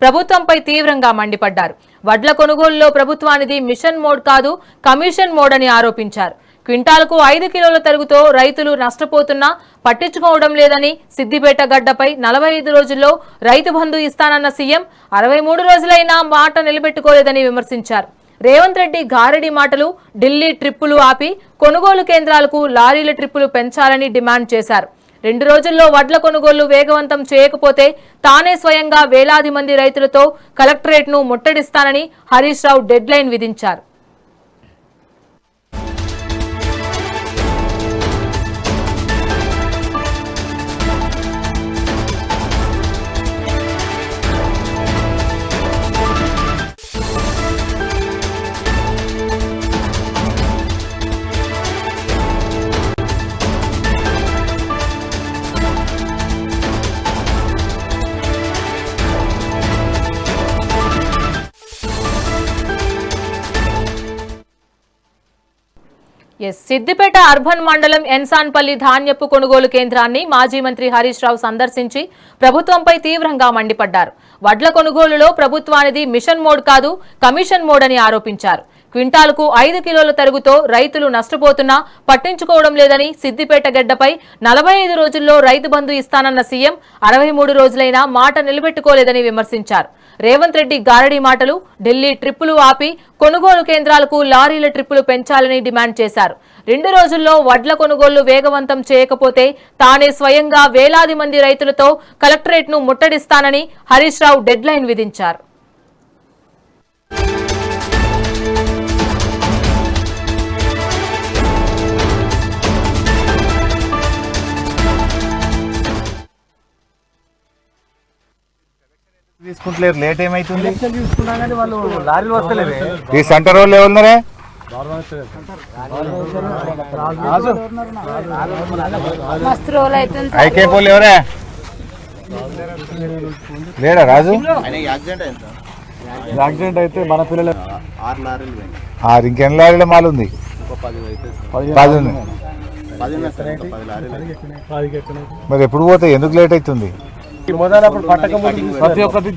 ప్రభుత్వంపై తీవ్రంగా మండిపడ్డారు. వడ్ల కొనుగోలులో ప్రభుత్వానిది మిషన్ మోడ్ కాదు, కమిషన్ మోడ్ అని ఆరోపించారు. క్వింటాలకు 5 కిలోల తరుగుతో రైతులు నష్టపోతున్నా పట్టించుకోవడం లేదని, సిద్దిపేట గడ్డపై 45 రోజుల్లో రైతు బంధు ఇస్తానన్న సీఎం 63 రోజులైనా మాట నిలబెట్టుకోలేదని విమర్శించారు. రేవంత్ రెడ్డి గారడి మాటలు, ఢిల్లీ ట్రిప్పులు ఆపి కొనుగోలు కేంద్రాలకు లారీల ట్రిప్పులు పెంచాలని డిమాండ్ చేశారు. 2 రోజుల్లో వడ్ల కొనుగోలు వేగవంతం చేయకపోతే తానే స్వయంగా వేలాది మంది రైతులతో కలెక్టరేట్ను ముట్టడిస్తానని హరీష్ రావు డెడ్ లైన్ విధించారు. సిద్దిపేట అర్బన్ మండలం ఎన్సాన్పల్లి ధాన్యపు కొనుగోలు కేంద్రాన్ని మాజీ మంత్రి హరీష్ రావు సందర్శించి ప్రభుత్వంపై తీవ్రంగా మండిపడ్డారు. వడ్ల కొనుగోలులో ప్రభుత్వానిది మిషన్ మోడ్ కాదు, కమిషన్ మోడ్ అని ఆరోపించారు. క్వింటాలకు 5 కిలోల తరుగుతో రైతులు నష్టపోతున్నా పట్టించుకోవడం లేదని, సిద్దిపేట గడ్డపై 45 రోజుల్లో రైతు బంధు ఇస్తానన్న సీఎం 63 రోజులైనా మాట నిలబెట్టుకోలేదని విమర్శించారు. రేవంత్ రెడ్డి గారడి మాటలు, ఢిల్లీ ట్రిప్పులు ఆపి కొనుగోలు కేంద్రాలకు లారీల ట్రిప్పులు పెంచాలని డిమాండ్ చేశారు. 2 రోజుల్లో వడ్ల కొనుగోలు వేగవంతం చేయకపోతే తానే స్వయంగా వేలాది మంది రైతులతో కలెక్టరేట్ను ముట్టడిస్తానని హరీష్ రావు డెడ్ లైన్ విధించారు. తీసుకుంటలేరు, లేట్ ఏమైతుంది? ఈ సెంటర్ వాళ్ళు ఎవరున్నారే? ఐకేప్ వాళ్ళు ఎవరే? లేడా రాజు? యాక్సిడెంట్ అయితే మన పిల్లలు 6 ఇంకెన్ని లారీల మాల్ ఉంది? 10 ఉంది. మరి ఎప్పుడు పోతే ఎందుకు లేట్ అవుతుంది? ప్రతి ఒక్కటి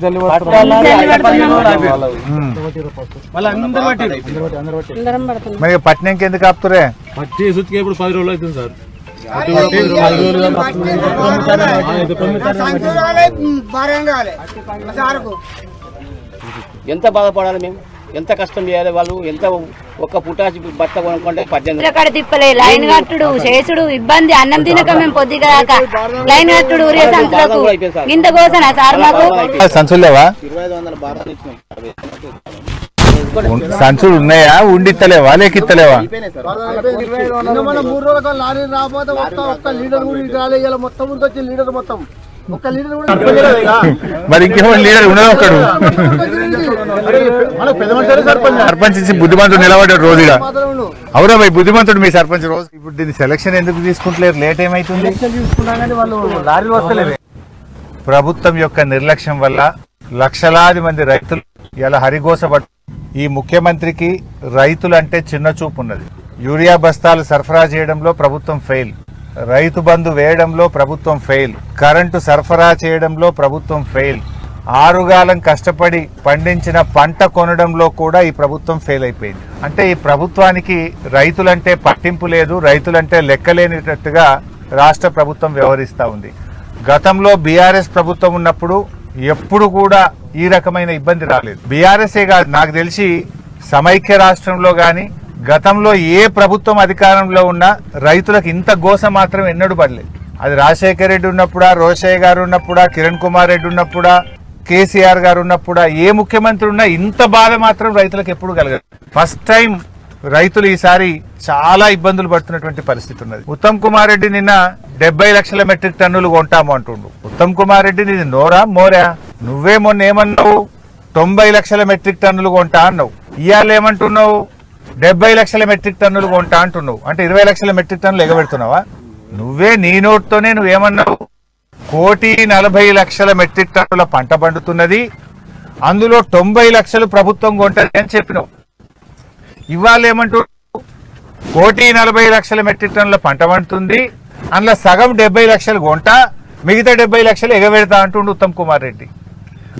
మరి పట్నంకి ఎందుకు ఆపుతురే? పట్టి సుతికి ఇప్పుడు 10 రోజులు అవుతుంది సార్. ఎంత బాధపడాలి మేము, ఎంత కష్టం చేయాలి? వాళ్ళు ఎంత ఒక్క పుటాచి బట్ట కొనుక్కుంటే 18 తిప్పలే, లైన్ కట్టుడు చేసుడు ఇబ్బంది. అన్నం తినక మేము పొద్దుగా లైన్ కట్టుడు సంచులకు ఇంత కోసన సార్ మాకు సంచులేవా? సంచులు ఉన్నాయా? ఉండిత్తలేవా లేకిత్తలేవా? మరి ఇంకేమో లీడర్ ఉన్నది ఒక్కడు. సర్పంచ్ బుద్ధిమంతుడు నిలబడ్డాడు రోజుగా. అవునా భయ్, బుద్ధిమంతుడు మీ సర్పంచ్ రోజు. ఇప్పుడు దీన్ని సెలక్షన్ ఎందుకు తీసుకుంటలేరు? లేట్ ఏమైతుంది? ప్రభుత్వం యొక్క నిర్లక్ష్యం వల్ల లక్షలాది మంది రైతులు ఇలా హరిగోసపడు. ఈ ముఖ్యమంత్రికి రైతులంటే చిన్న చూపు ఉన్నది. యూరియా బస్తాలు సరఫరా చేయడంలో ప్రభుత్వం ఫెయిల్, రైతు బంధు వేయడంలో ప్రభుత్వం ఫెయిల్, కరెంటు సరఫరా చేయడంలో ప్రభుత్వం ఫెయిల్, ఆరుగాలం కష్టపడి పండించిన పంట కొనడంలో కూడా ఈ ప్రభుత్వం ఫెయిల్ అయిపోయింది. అంటే ఈ ప్రభుత్వానికి రైతులంటే పట్టింపు లేదు, రైతులంటే లెక్కలేనిటట్టుగా రాష్ట్ర ప్రభుత్వం వ్యవహరిస్తూ ఉంది. గతంలో బీఆర్ఎస్ ప్రభుత్వం ఉన్నప్పుడు ఎప్పుడు కూడా ఈ రకమైన ఇబ్బంది రాలేదు. బీఆర్ఎస్ఏ కాదు, నాకు తెలిసి సమైక్య రాష్ట్రంలో గాని గతంలో ఏ ప్రభుత్వం అధికారంలో ఉన్నా రైతులకు ఇంత గోస మాత్రం ఎన్నడూ పడలేదు. అది రాజశేఖర రెడ్డి ఉన్నప్పుడా, రోషయ్య గారు ఉన్నప్పుడా, కిరణ్ కుమార్ రెడ్డి ఉన్నప్పుడా, కేసీఆర్ గారు ఉన్నప్పుడా, ఏ ముఖ్యమంత్రి ఉన్నా ఇంత బాధ మాత్రం రైతులకు ఎప్పుడు కలగదు. ఫస్ట్ టైం రైతులు ఈసారి చాలా ఇబ్బందులు పడుతున్నటువంటి పరిస్థితి ఉన్నది. ఉత్తమ్ కుమార్ రెడ్డి నిన్న 70 లక్షల మెట్రిక్ టన్నులు కొంటాము అంటుండు. ఉత్తమ్ కుమార్ రెడ్డి నీది నోరా మోరా? నువ్వే మొన్న ఏమన్నావు? 90 లక్షల మెట్రిక్ టన్నులు కొంటా అన్నావు. ఇవాళ ఏమంటున్నావు? 70 లక్షల మెట్రిక్ టన్నులు కొంటా అంటున్నావు. అంటే 20 లక్షల మెట్రిక్ టన్నులు ఎగబెడుతున్నావా? నువ్వే నీ నోట్తోనే నువ్వేమన్నావు? 1,40,00,000 మెట్రిక్ టన్నుల పంట పండుతున్నది, అందులో 90 లక్షలు ప్రభుత్వం కొంటది అని చెప్పినావు. ఇవాళ ఏమంటూ 1,40,00,000 మెట్రిక్ టన్నుల పంట పండుతుంది, అందులో సగం 70 లక్షలు కొంటా, మిగతా 70 లక్షలు ఎగబెడతా అంటుండు ఉత్తమ్ కుమార్ రెడ్డి.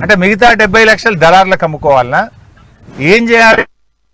అంటే మిగతా 70 లక్షలు దళారులకు అమ్ముకోవాలనా? ఏం చేయాలి?